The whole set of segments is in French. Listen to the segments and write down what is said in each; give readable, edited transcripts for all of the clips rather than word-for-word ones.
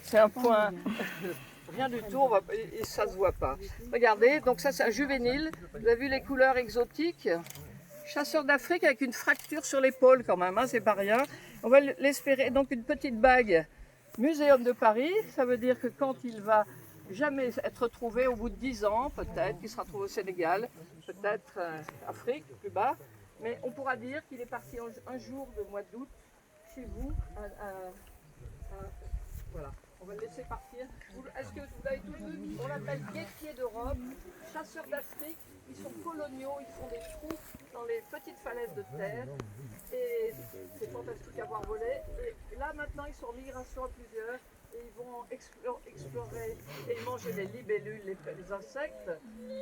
C'est un point, rien du tout, et ça ne se voit pas. Regardez, donc ça c'est un juvénile, vous avez vu les couleurs exotiques. Chasseur d'Afrique avec une fracture sur l'épaule quand même, hein, c'est pas rien. On va l'espérer, donc une petite bague Muséum de Paris, ça veut dire que quand il va jamais être trouvé au bout de 10 ans, peut-être qu'il sera trouvé au Sénégal, peut-être Afrique, plus bas, mais on pourra dire qu'il est parti un jour de mois d'août chez vous. Voilà, on va le laisser partir. Est-ce que vous avez tous vu? On l'appelle guêpier d'Europe, chasseur d'Afrique. Ils sont coloniaux, ils font des trous dans les petites falaises de terre. Et c'est fantastique à voir voler. Et là maintenant, ils sont en migration à plusieurs. Et ils vont explorer et manger les libellules, les insectes.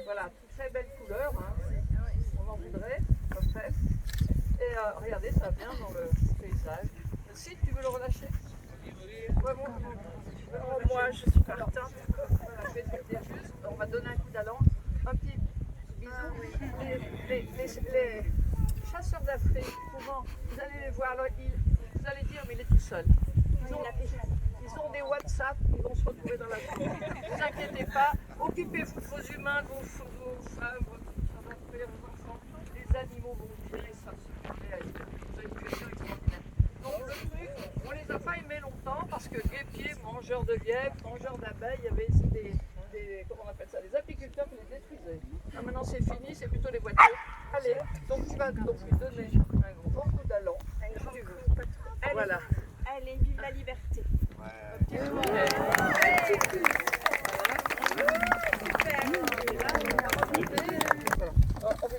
Voilà, très belle couleur. Hein. On en voudrait, ça fait. Et regardez, ça vient dans le paysage. Si tu veux le relâcher. Ouais, moi, je suis partant. Voilà, je vais te dire juste, on va donner un coup d'allant. Un petit bisou. Les chasseurs d'Afrique, souvent, vous allez les voir, alors, vous allez dire, mais il est tout seul. Ils ont des WhatsApp, ils vont se retrouver dans la rue. Ne vous inquiétez pas, occupez-vous de vos humains, de vos femmes, vos enfants. Les animaux vont vous dire, ça se vous avez une question extraordinaire. Donc le truc, on les a pas aimés longtemps parce que guêpiers, mangeurs de guêpes, mangeurs d'abeilles, il y avait comment on appelle ça, des apiculteurs qui les détruisaient. Ah, maintenant c'est fini, c'est plutôt les voitures. Allez, donc tu vas donc lui donner un gros coup d'allant, si tu veux. Voilà. Allez, vive la liberté.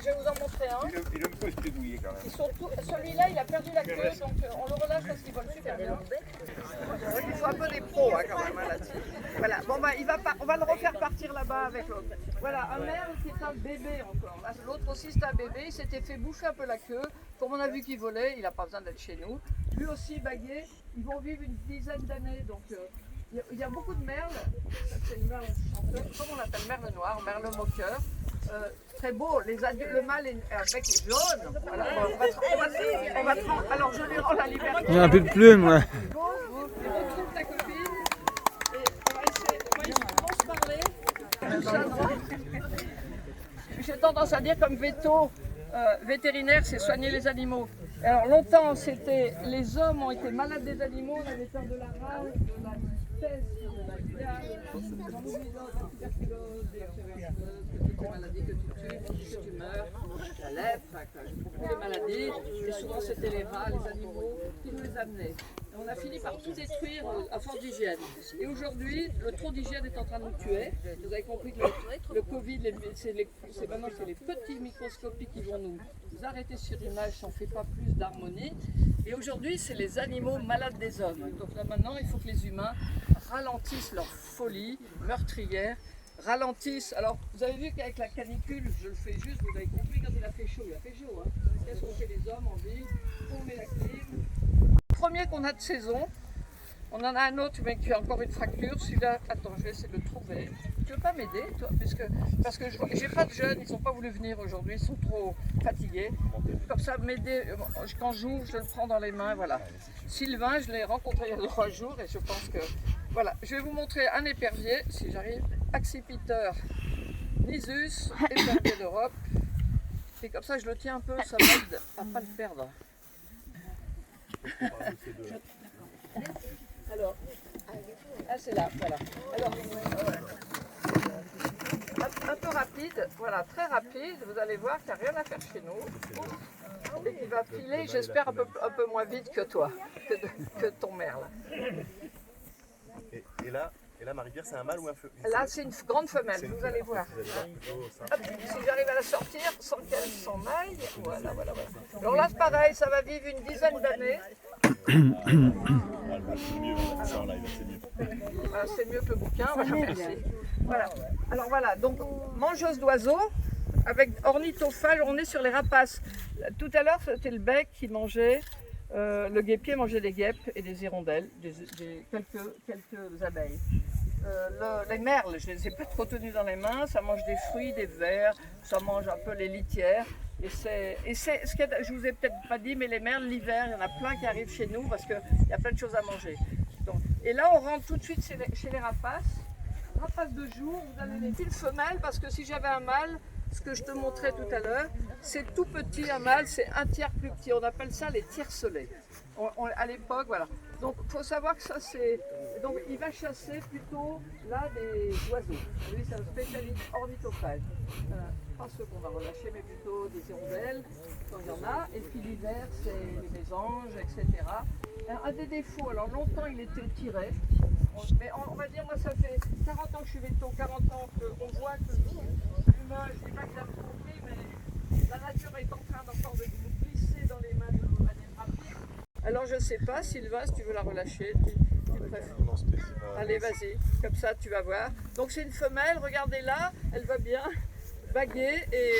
Je vais vous en montrer un. Il est un peu espédouillé quand même. Celui-là, il a perdu la queue, donc on le relâche parce qu'il vole super bien. Il faut un peu des pros hein, quand même hein, là-dessus. Voilà, bon, bah, on va le refaire partir là-bas avec l'autre. Voilà, un merle qui est un bébé encore. L'autre aussi c'est un bébé, il s'était fait bouffer un peu la queue. Comme on a vu qu'il volait, il n'a pas besoin d'être chez nous. Lui aussi bagué, ils vont vivre une dizaine d'années. Donc il y a beaucoup de merles. C'est une merle chanteuse, comme on l'appelle merle noir, merle moqueur. Très beau, le mâle est avec les jaunes. Voilà, alors je lui rends la liberté. J'ai un peu de plume, ouais. Tu retrouves ta copine et ils vont se parler. J'ai tendance à dire comme veto vétérinaire, c'est soigner les animaux. Alors longtemps, c'était les hommes ont été malades des animaux, on avait peur de la rage, de la peste, de la gale, j'en oublie d'autres, la tuberculose, des maladies que tu meurs, la lèpre, beaucoup de maladies, et souvent c'était les rats, les animaux qui nous les amenaient. Et on a fini par tout détruire à force d'hygiène. Et aujourd'hui, le trop d'hygiène est en train de nous tuer. Vous avez compris que le Covid, maintenant c'est les petits microscopiques qui vont nous arrêter sur image si on ne fait pas plus d'harmonie. Et aujourd'hui, c'est les animaux malades des hommes. Donc là maintenant, il faut que les humains ralentissent leur folie meurtrière, ralentissent. Alors, vous avez vu qu'avec la canicule, je le fais juste, vous avez compris, quand il a fait chaud, hein. Qu'est-ce qu'on fait les hommes en ville? On met la clim. Le premier qu'on a de saison, on en a un autre, mais qui a encore une fracture. Celui-là, attends, je vais essayer de le trouver. Tu veux pas m'aider, toi? Parce que j'ai pas de jeunes, ils n'ont pas voulu venir aujourd'hui, ils sont trop fatigués. Comme ça, m'aider, quand j'ouvre, je le prends dans les mains, voilà. Sylvain, je l'ai rencontré il y a 3 jours et je pense que... Voilà, je vais vous montrer un épervier, si j'arrive. Accipiteur Nisus, épervier d'Europe. Et comme ça, je le tiens un peu, ça m'aide à ne pas le perdre. Alors, c'est là, voilà. Alors, un peu rapide, voilà, très rapide. Vous allez voir qu'il n'y a rien à faire chez nous. Et qu'il va filer, j'espère, un peu moins vite que toi, que ton merle. Et là, Marie-Pierre, c'est un mâle ou un femelle? Là, c'est une grande femelle, vous allez voir. Hop, si j'arrive à la sortir sans qu'elle s'en aille, voilà. Alors là, c'est pareil, ça va vivre une dizaine d'années. C'est mieux que le bouquin, voilà, merci. Voilà. Alors voilà, donc mangeuse d'oiseaux avec ornithophage, on est sur les rapaces. Tout à l'heure, c'était le bec qui mangeait, le guêpier mangeait des guêpes et des hirondelles, quelques abeilles. Les merles, je ne les ai pas trop tenues dans les mains, ça mange des fruits, des vers, ça mange un peu les litières. Et c'est ce que je vous ai peut-être pas dit, mais les merles l'hiver, il y en a plein qui arrivent chez nous parce qu'il y a plein de choses à manger. Donc, et là, on rentre tout de suite chez les rapaces. Rapaces de jour, vous avez les piles femelles, parce que si j'avais un mâle, ce que je te montrais tout à l'heure, c'est tout petit un mâle, c'est un tiers plus petit. On appelle ça les tiercelets. À l'époque, voilà. Donc, il faut savoir que ça, c'est... Donc, il va chasser plutôt, là, des oiseaux. Lui, c'est un spécialiste ornithophague. Pas ceux qu'on va relâcher, mais plutôt des hirondelles, quand il y en a. Et puis l'hiver, c'est les mésanges, etc. Un des défauts, alors longtemps, il était tiré. Mais on va dire, moi, ça fait 40 ans que je suis veto, 40 ans qu'on voit que l'humain, je ne dis pas qu'il a tout compris, mais la nature est en train encore de nous glisser dans les mains de manière rapide. Alors, je ne sais pas, Sylvain, si tu veux la relâcher, tu préfères. Allez, vas-y, comme ça, tu vas voir. Donc, c'est une femelle, regardez-là, elle va bien. Baguer et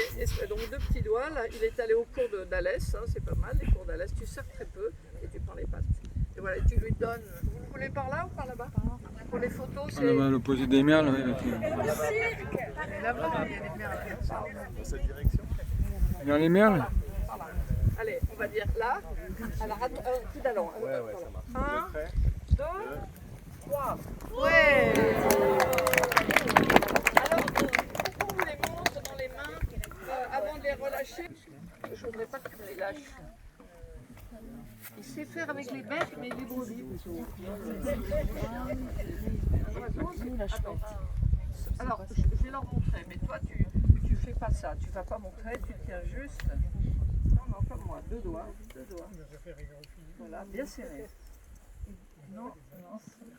donc 2 petits doigts, là, il est allé au cours d'Alès, hein, c'est pas mal les cours d'Alès, tu serres très peu et tu prends les pattes. Et voilà, tu lui donnes, vous voulez par là ou par là-bas? Pour les photos, c'est... Là-bas, à l'opposé des merles, oui. Là-bas, il y a les merles. Dans cette direction. Vers les merles? Par là. Allez, on va dire là, alors un coup d'allon. Ouais, ça marche. 1, 2, 3. Ouais. Alors, pourquoi on vous les montre dans les mains avant de les relâcher? Je ne voudrais pas que tu les lâches. Il sait faire avec les bêtes, mais les brebis plutôt. Alors, je vais leur montrer, mais toi, tu fais pas ça. Tu vas pas montrer, tu tiens juste. Non, comme moi, 2 doigts. Voilà, bien serré. Non,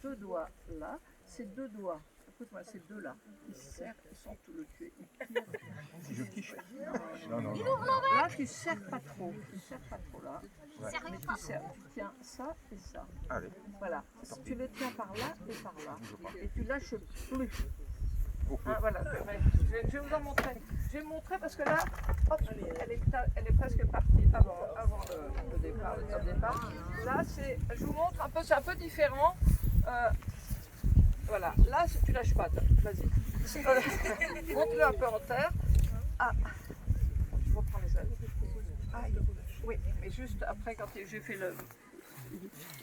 2 doigts là, c'est 2 doigts. Écoute-moi, ces 2 là, ils serrent, ils sont tout le cul, ils tirent. Non. Là, tu serres pas trop, là. Mais tu tiens ça et ça. Allez. Voilà, tu les tiens par là et par là. Et tu lâches plus. Hein, voilà, je vais vous en montrer. Je vais vous montrer parce que là, hop, elle est presque partie avant le départ, le top départ. Là, je vous montre un peu, c'est un peu différent. Voilà, là, tu lâches pas, vas-y. Monte-le un peu en terre. Ah, je reprends les ailes. Aïe. Oui, mais juste après, quand j'ai fait le...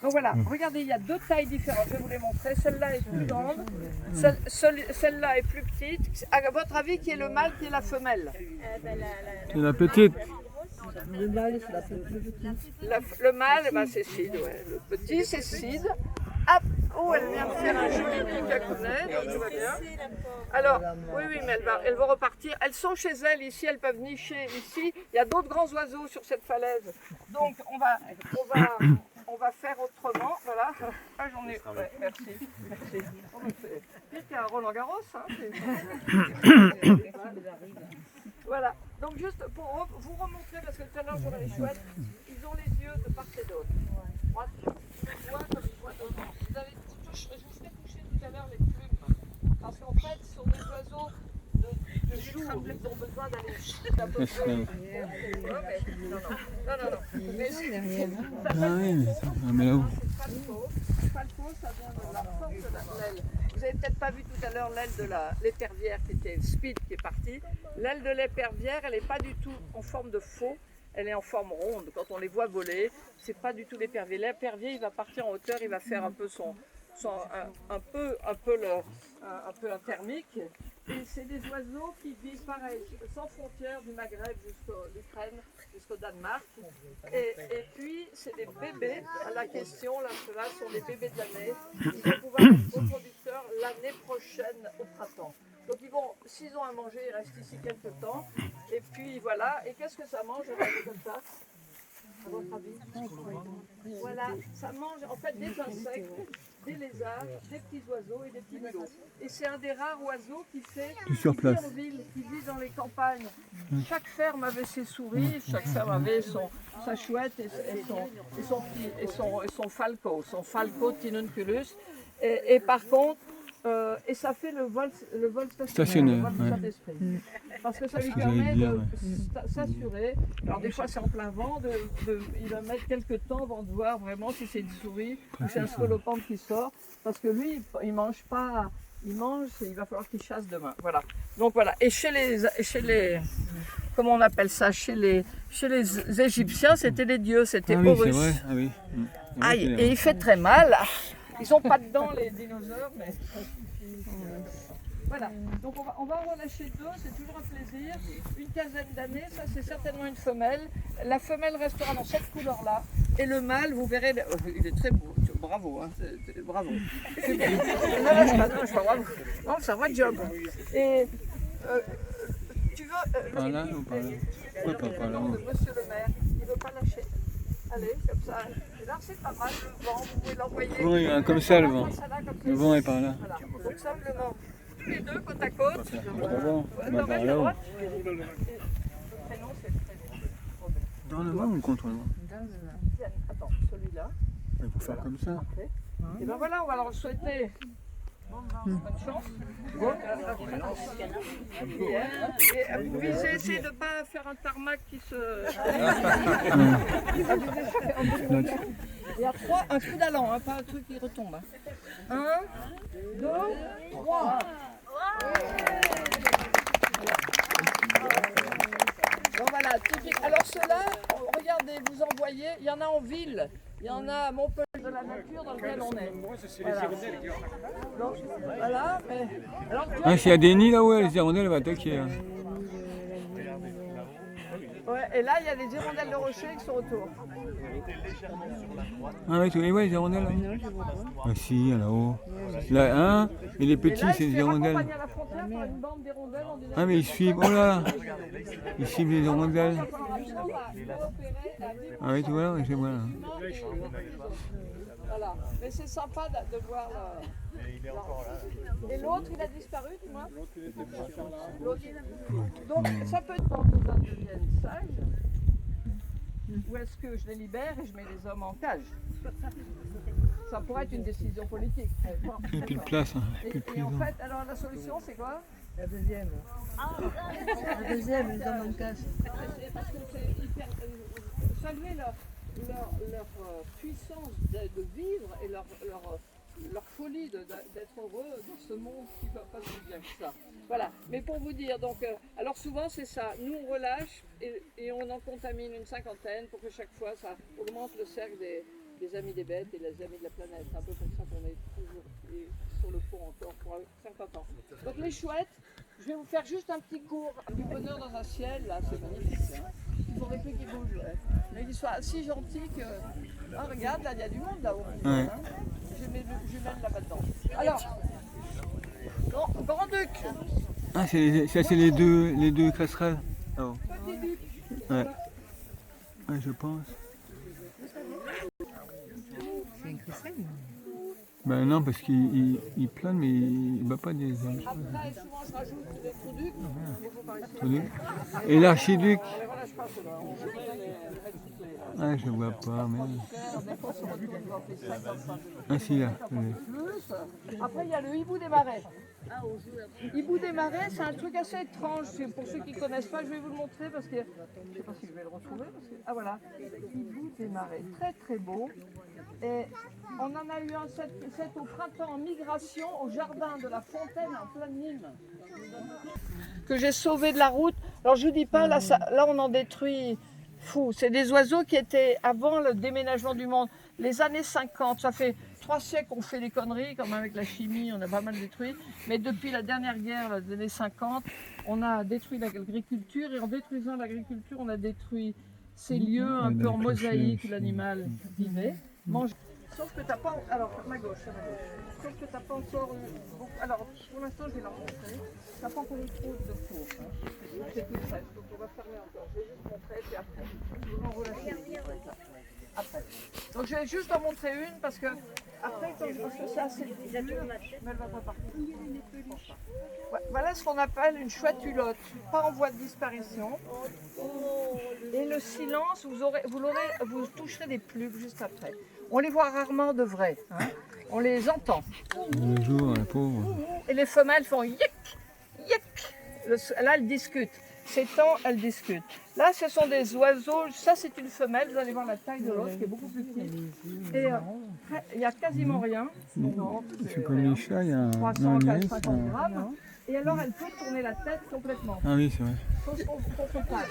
Donc voilà, regardez, il y a 2 tailles différentes, je vais vous les montrer. Celle-là est plus grande, celle-là est plus petite. À votre avis, qui est le mâle, qui est la femelle? C'est la petite. Le mâle, c'est la petite. Le mâle, ben, c'est Sid, ouais. Le petit, c'est Sid. Hop, oh, elle vient de faire un joli pic à connaître, donc tout va bien. Alors, oui, mais elle va repartir. Elles sont chez elles ici, elles peuvent nicher ici. Il y a d'autres grands oiseaux sur cette falaise. Donc, on va faire autrement. Voilà. Ah, j'en ai. Ouais, merci. Pire qu'un Roland Garros, hein. Voilà. Donc, juste pour vous remontrer, parce que tout à l'heure, j'aurais les chouettes, ils ont les yeux de part et d'autre. Droite, vous allez je vous ferai toucher tout à l'heure les plumes, parce qu'en fait, ce sont des oiseaux de jour, ils ont besoin d'aller un peu plus. Non. Mais mais là-haut. Falco, ça vient de la forme de l'aile. Vous n'avez peut-être pas vu tout à l'heure l'aile de l'épervière qui était speed qui est partie. L'aile de l'épervière, elle n'est pas du tout en forme de faux. Elle est en forme ronde. Quand on les voit voler, c'est pas du tout l'épervier. L'épervier, il va partir en hauteur, il va faire un peu un peu un thermique. Et c'est des oiseaux qui vivent pareil, sans frontières, du Maghreb jusqu'au l'Ukraine, jusqu'au Danemark. Et puis, c'est des bébés. À la question, là, ceux-là sont des bébés de l'année. Ils vont pouvoir être reproducteurs l'année prochaine au printemps. Donc ils vont, s'ils ont à manger, ils restent ici quelques temps. Et puis voilà. Et qu'est-ce que ça mange comme ça, à votre avis? Voilà, ça mange en fait des insectes, des lézards, des petits oiseaux et des petits mulots. Et c'est un des rares oiseaux qui vit en ville, qui vit dans les campagnes. Chaque ferme avait ses souris, chaque ferme avait sa chouette et son falco tinunculus. Et par contre, et ça fait le vol stationnaire, le vol d'esprit. Parce que ça lui permet de s'assurer. Alors des fois c'est en plein vent, il va mettre quelques temps avant de voir vraiment si c'est une souris ou c'est un scolopendre qui sort. Parce que lui, il mange pas, il mange, il va falloir qu'il chasse demain. Voilà. Donc voilà. Et chez les comment on appelle ça, chez les Égyptiens, c'était les dieux, c'était Horus. C'est vrai. Ah oui. Aïe, et il fait très mal. Ils n'ont pas de dents, les dinosaures, mais... Voilà, donc on va en relâcher deux, c'est toujours un plaisir. Une quinzaine d'années, ça c'est certainement une femelle. La femelle restera dans cette couleur-là. Et le mâle, vous verrez, il est très beau. Bravo, hein, bravo. C'est bien. Ne lâche pas, bravo. Non, c'est un vrai job. Et tu veux... Par là ou par là? Oui, par là. Monsieur le maire, il ne veut pas lâcher. Allez, comme ça. Et là, c'est pas mal, le vent, vous pouvez l'envoyer. Oui, comme ça le vent. Le vent est par là. Voilà, donc simplement, tous les deux côte à côte. Par là-haut. Dans le vent ou contre le vent? Attends, celui-là. Il faut faire comme ça. Et ben voilà, on va leur souhaiter bonne chance. Et vous visez, essayez de ne pas faire un tarmac qui se... Et à 3, un coup d'allant, hein, pas un truc qui retombe. 1, 2, 3. Bon voilà, typique. Alors ceux-là, regardez, vous en voyez, il y en a en ville, il y en a à Montpellier de la nature dans lequel on est. Voilà. Donc, voilà, mais... Alors, tu vois, Ah, s'il y a des nids là, ouais, les hirondelles vont attaquer. Hein. ouais, et là, il y a des hirondelles de rocher qui sont autour. Ah oui, tu les vois les hirondelles là? Ah si, il y en a là-haut. Là, hein? Et les petits, c'est des hirondelles. À la frontière par une bande d'hirondelles en disant... Ah mais ils suivent, oh là! Ils suivent les hirondelles. Ah oui, tu vois là, je vois là. Voilà, mais c'est sympa de voir Et l'autre, il a disparu, dis-moi. L'autre. Donc, ça peut être quand les hommes deviennent sages, ou est-ce que je les libère et je mets les hommes en cage? Ça pourrait être une décision politique. Il n'y a plus de place, hein. Et en fait, alors la solution, c'est quoi? La deuxième. La deuxième, les hommes en cage. Parce que c'est hyper... saluer leur puissance de vivre et leur folie d'être heureux dans ce monde qui ne va pas si bien que ça. Voilà, mais pour vous dire, donc, alors souvent c'est ça, nous on relâche et on en contamine une cinquantaine pour que chaque fois ça augmente le cercle des amis des bêtes et les amis de la planète. C'est un peu comme ça qu'on est toujours sur le pont encore pour 50 ans. Donc les chouettes, je vais vous faire juste un petit cours du bonheur dans un ciel, là c'est magnifique. Hein. Il faudrait plus qu'ils bougent, mais qu'ils soient si gentils que... Ah, regarde, là il y a du monde là-haut. Ouais. Hein. J'ai mes jumelles là-bas dedans. Alors, Grand-Duc. Ah, ça c'est les deux casserelles. Oh. Petit-Duc. Ouais. Ouais, je pense. C'est une cristelle. Ben non, parce qu'il plane, mais il ne bat pas des ailes. Après, souvent je rajoute des trous-ducs. Et l'archiduc? Voilà, je passe là. On peut les mettre Ah, je vois pas, mais... des fois, sur le tour, on fait 55. Ah si, là. Plus. Après, il y a le hibou des marais. Hibou des marais, c'est un truc assez étrange. Pour ceux qui ne connaissent pas, je vais vous le montrer parce que je ne sais pas si je vais le retrouver. Ah voilà, hibou des marais, très très beau. Et on en a eu un cet au printemps en migration au jardin de la Fontaine en pleine Nîmes. Que j'ai sauvé de la route. Alors je vous dis pas, là on en détruit. Fou, c'est des oiseaux qui étaient avant le déménagement du monde, les années 50, ça fait 3 siècles qu'on fait des conneries, comme avec la chimie, on a pas mal détruit, mais depuis la dernière guerre des années 50, on a détruit l'agriculture, et en détruisant l'agriculture, on a détruit ces lieux un peu en mosaïque où l'animal vivait, mange. Sauf que t'as pas, alors ma gauche, sauf que t'as pas encore eu, alors pour l'instant je vais leur montrer, t'as pas encore eu trop de cours, hein. C'est tout frais, donc on va fermer encore, je vais juste montrer, puis après, je vais en relâcher après. Donc je vais juste en montrer une parce que après, parce que c'est assez dur, mais elle va pas partir. Voilà ce qu'on appelle une chouette hulotte, pas en voie de disparition. Et le silence, vous toucherez des plumes juste après. On les voit rarement de vrai, hein. On les entend. Le jour, la pauvre. Et les femelles font yik, yik. Là, elles discutent. Ces temps, elles discutent. Là, ce sont des oiseaux. Ça, c'est une femelle. Vous allez voir la taille de l'autre qui est beaucoup plus petite. Et il n'y a quasiment rien. C'est comme les chats, il y a un 350 grammes. Et alors, elle peut tourner la tête complètement. Ah oui, c'est vrai. Chose qu'on ne fait pas.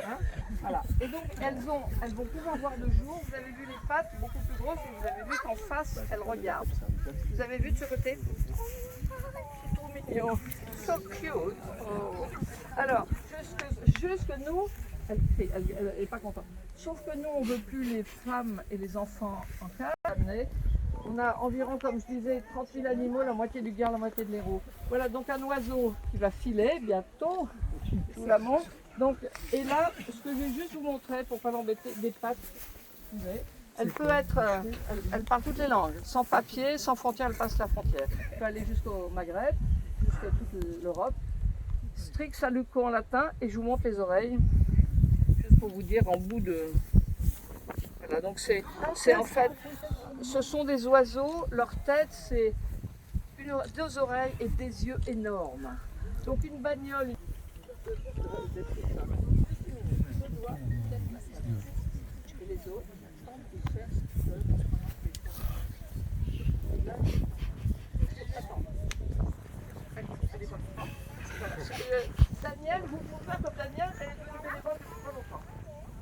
Hein, voilà. Et donc, elles vont pouvoir voir le jour. Vous avez vu les pattes beaucoup plus grosses et vous avez vu qu'en face, elles regardent. Vous avez vu de ce côté? C'est trop mignon. So cute. Oh. Alors, juste que nous, elle est pas contente. Sauf que nous, on ne veut plus les femmes et les enfants en cage. On a environ, comme je disais, 30 000 animaux, la moitié du gare, la moitié de l'héros. Voilà, donc un oiseau qui va filer bientôt. Je vous la montre. Donc, et là, ce que je vais juste vous montrer, pour ne pas l'embêter, des pattes. Elle peut être, elle parle toutes les langues, sans papier, sans frontière, elle passe la frontière. Elle peut aller jusqu'au Maghreb, jusqu'à toute l'Europe. Strix saluco en latin, et je vous montre les oreilles, juste pour vous dire en bout de... Voilà, donc c'est en fait, ce sont des oiseaux, leur tête c'est deux oreilles et des yeux énormes. Donc une bagnole... Et les autres, ils cherchent... Daniel, vous pouvez faire comme Daniel et vous ne pas longtemps.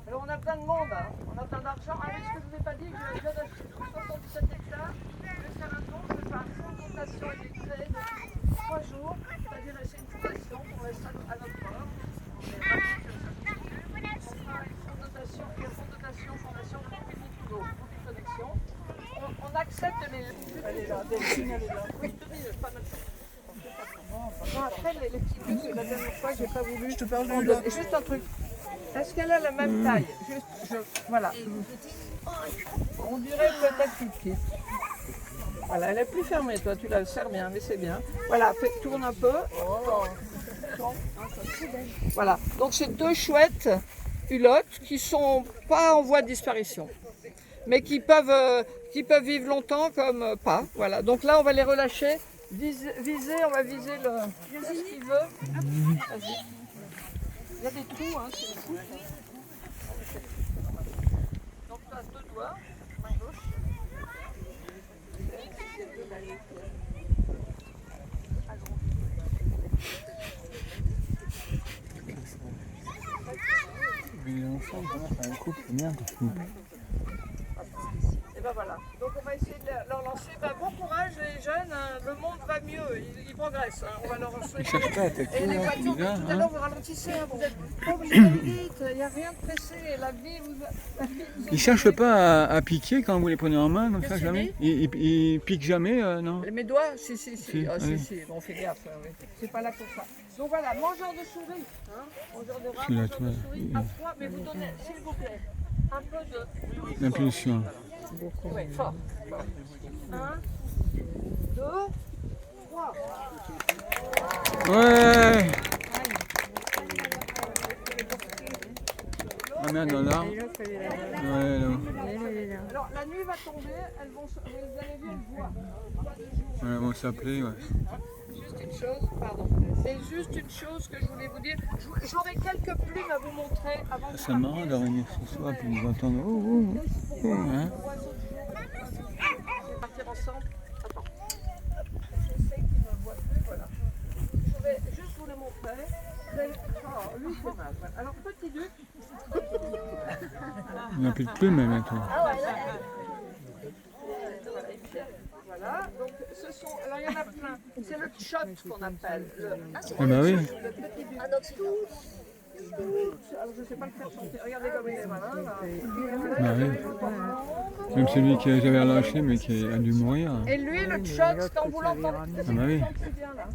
Alors on a plein de monde, hein. On a plein d'argent. Ah oui, ce que je ne vous ai pas dit, je viens d'acheter 77 hectares. Je vais faire un don, je vais faire une fondation et des créés de 3 jours. C'est-à-dire c'est une fondation pour rester à notre bord. On est ravis que ça. On fera une fondation multi-connexion. On accepte les... Elle est là, Delphine, elle est là. Oui, 2 minutes, pas maintenant. Non, après, les petits bus, la dernière fois, j'ai pas voulu. Je te parle de là. Juste un truc. Est-ce qu'elle a la même taille? Voilà. On dirait peut-être plus petite. Voilà, elle est plus fermée, toi, tu la serres bien, mais c'est bien. Voilà, tourne un peu. Voilà. Donc, c'est 2 chouettes hulottes qui sont pas en voie de disparition, mais qui peuvent vivre longtemps comme pas. Voilà. Donc là, on va les relâcher. Viser, on va viser le... ce qu'il veut. Vas-y. Il y a des trous, hein, c'est des trous. Donc tu as 2 doigts, main gauche. Mais ensemble, c'est un couple, merde. Et ben voilà. Donc on va essayer de leur lancer. Ben, bon courage les jeunes, hein. Le monde va mieux, ils progressent. Hein. On va leur lancer. Ils cherchent pas à attaquer, Et les hein, voitures, bizarre, tout à hein. l'heure vous ralentissez, hein. Vous n'êtes pas obligé d'aller vite, il n'y a rien de pressé. La vie vous... Ils cherchent pas à piquer quand vous les prenez en main, comme ça, Qu'est-ce jamais? que Ils piquent jamais, non? Mes doigts, si. Si, Ah, allez. si. Bon, on fait gaffe. Oui. C'est pas là pour ça. Donc voilà, mangeur de souris. Hein, mangeur de rat, Celui-là, mangeur toi, de souris. À froid, mais vous donnez, s'il vous plaît, un peu de... L'impulsion. Oui, fort. 1, 2, 3. Ouais! Ah merde, dans l'arbre. Ouais, là. Alors, la nuit va tomber, elles vont, vous avez vu, elles voient. Ouais, elles vont s'appeler, ouais. Juste une chose, pardon. C'est juste une chose que je voulais vous dire. J'aurai quelques plumes à vous montrer avant de C'est marrant de revenir ce soir puis vous entendre. Hein? partir ensemble. Attends. J'essaie qu'il ne me voit plus, voilà. Je vais juste vous le montrer. Oh, lui, c'est mal. Alors, petit Luc. Il n'y a plus de plumes bientôt. Voilà, donc ce sont, alors il y en a plein, c'est le tchot qu'on appelle. Ah bah oui. Le petit Luc. Alors je ne sais pas le faire chanter, regardez comme il est malin là. Bah oui. Même celui que j'avais relâché mais qui a dû mourir. Et lui, le tchot, quand vous l'entendez, Ah bah oui. c'est bien là.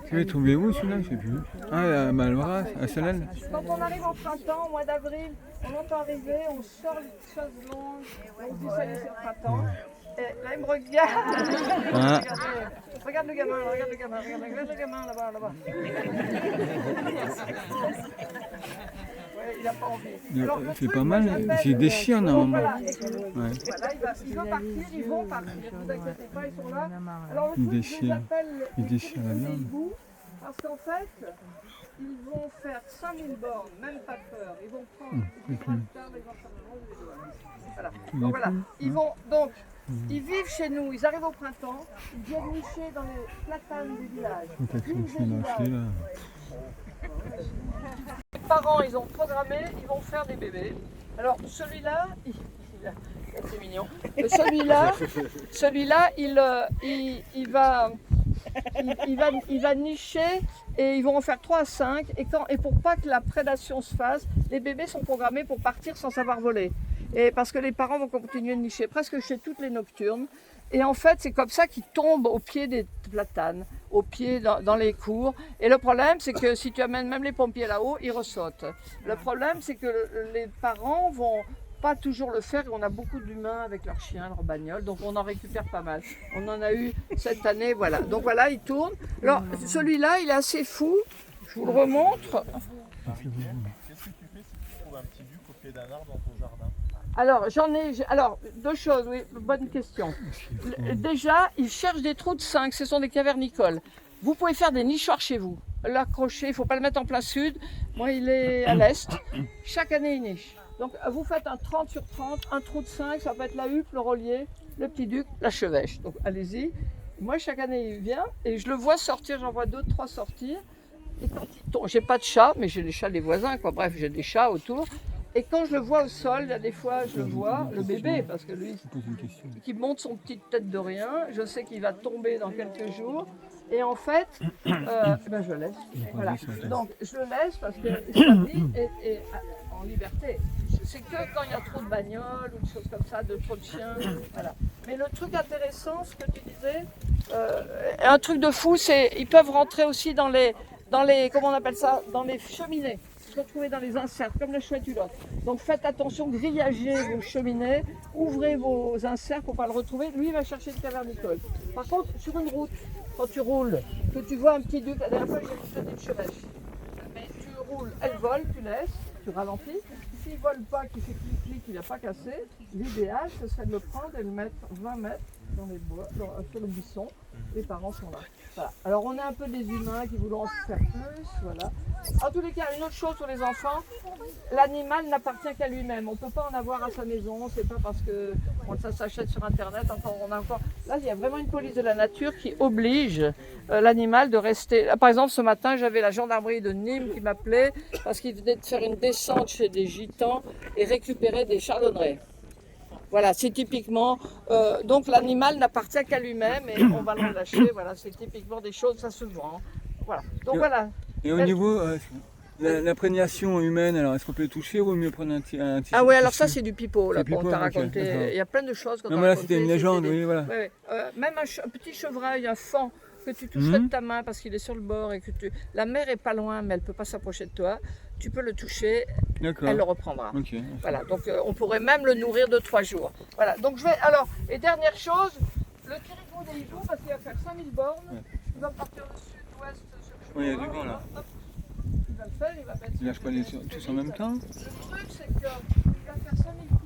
Tu l'as trouvé où celui-là? Je sais plus. Ah, à Malbras, à Salelle. Quand on arrive en printemps, au mois d'avril, on l'entend arriver, on sort les choses longues, on dit ça y est, c'est le printemps. Et là, il me regarde. Ah. Regarde le gamin, regarde le gamin là-bas. Ouais, il n'a pas envie. Alors, C'est pas mal, il déchire normalement. Voilà, Ouais. voilà, il va partir, ils vont partir, ne vous inquiétez pas, ils sont là. Alors le Il truc, je les déchire. appelle Il les déchire la petits viande. hiboux, parce qu'en fait, ils vont faire 5000 bornes, même pas peur. Ils vont prendre les tracteurs, les entraînements, les doigts. Voilà. Donc voilà, ils vont donc Ils vivent chez nous, ils arrivent au printemps, ils viennent nicher dans les platanes des villages. Peut-être que Vignes je des viens d'acheter villages. là. Les parents, ils ont programmé, ils vont faire des bébés. Alors celui-là, c'est mignon. Celui-là, il va nicher et ils vont en faire 3 à 5. Et pour pas que la prédation se fasse, les bébés sont programmés pour partir sans savoir voler. Et parce que les parents vont continuer de nicher presque chez toutes les nocturnes. Et en fait, c'est comme ça qu'ils tombent au pied des platanes, au pied dans les cours. Et le problème, c'est que si tu amènes même les pompiers là-haut, ils ressautent. Le problème, c'est que les parents vont pas toujours le faire. On a beaucoup d'humains avec leurs chiens, leurs bagnoles, donc on en récupère pas mal. On en a eu cette année, voilà. Donc voilà, il tourne. Alors, celui-là, il est assez fou. Je vous le remontre. Qu'est-ce que tu fais si tu trouves un petit duc au pied d'un arbre dans ton jardin? Alors, alors, 2 choses, oui, bonne question. Déjà, ils cherchent des trous de 5, ce sont des cavernicoles. Vous pouvez faire des nichoirs chez vous. L'accrocher, il ne faut pas le mettre en plein sud. Moi, il est à l'est. Chaque année, il niche. Donc, vous faites un 30 sur 30, un trou de 5, ça peut être la huppe, le rollier, le petit duc, la chevêche. Donc, allez-y. Moi, chaque année, il vient et je le vois sortir, j'en vois 2, 3 sortir. Et quand il tombe, j'ai pas de chat, mais j'ai les chats des voisins, quoi. Bref, j'ai des chats autour. Et quand je le vois au sol, il y a des fois, je le vois, le bébé, parce que lui, qui monte son petite tête de rien, je sais qu'il va tomber dans quelques jours. Et en fait, ben je laisse. Voilà. Donc je le laisse parce que sa vie est en liberté. C'est que quand il y a trop de bagnoles ou des choses comme ça, de trop de chiens. Voilà. Mais le truc intéressant, ce que tu disais, un truc de fou, c'est ils peuvent rentrer aussi dans les comment on appelle ça, dans les cheminées. Se retrouver dans les inserts, comme le chouette hulotte. Donc faites attention, grillagez vos cheminées, ouvrez vos inserts pour ne pas le retrouver. Lui, il va chercher le cavernicole. Par contre, sur une route, quand tu roules, que tu vois un petit duc, la dernière fois, j'ai vu une chevêche. Mais tu roules, elle vole, tu laisses, tu ralentis. S'il ne vole pas, qu'il fait clic-clic, qu'il n'a pas cassé, l'idéal, ce serait de le prendre et le mettre 20 mètres dans les bois, sur le buisson. Les parents sont là. Voilà. Alors on est un peu des humains qui voulons en faire plus, voilà. En tous les cas, une autre chose pour les enfants, l'animal n'appartient qu'à lui-même. On ne peut pas en avoir à sa maison, c'est pas parce que ça s'achète sur internet, Là, il y a vraiment une police de la nature qui oblige l'animal de rester. Là, par exemple, ce matin, j'avais la gendarmerie de Nîmes qui m'appelait parce qu'ils venaient de faire une descente chez des gitans et récupérer des chardonnerets. Voilà, c'est typiquement, donc l'animal n'appartient qu'à lui-même et on va le relâcher, voilà, c'est typiquement des choses, ça se vend. Voilà, donc voilà. Et au niveau l'imprégnation humaine, alors est-ce qu'on peut le toucher ou mieux prendre un petit Ah ouais, alors ça c'est du pipeau, là, pipeau, qu'on t'a ok, raconté, d'accord. il y a plein de choses qu'on t'a Non mais là raconté. c'était une légende, oui voilà. Ouais, même un petit chevreuil, un faon, que tu toucherais de ta main parce qu'il est sur le bord et que la mer est pas loin mais elle peut pas s'approcher de toi, tu peux le toucher, elle le reprendra. Ok. Voilà, donc on pourrait même le nourrir de 3 jours. Voilà, donc je vais, alors, et dernière chose, le Kirikou des hiboux, parce qu'il va faire 5000 bornes, il va partir au sud-ouest sur le chemin. Oui, il y a du vent là. Hop, il va le faire, il va mettre... Il lâche pas tous en même temps. Le truc c'est qu'il va faire 5000 bornes.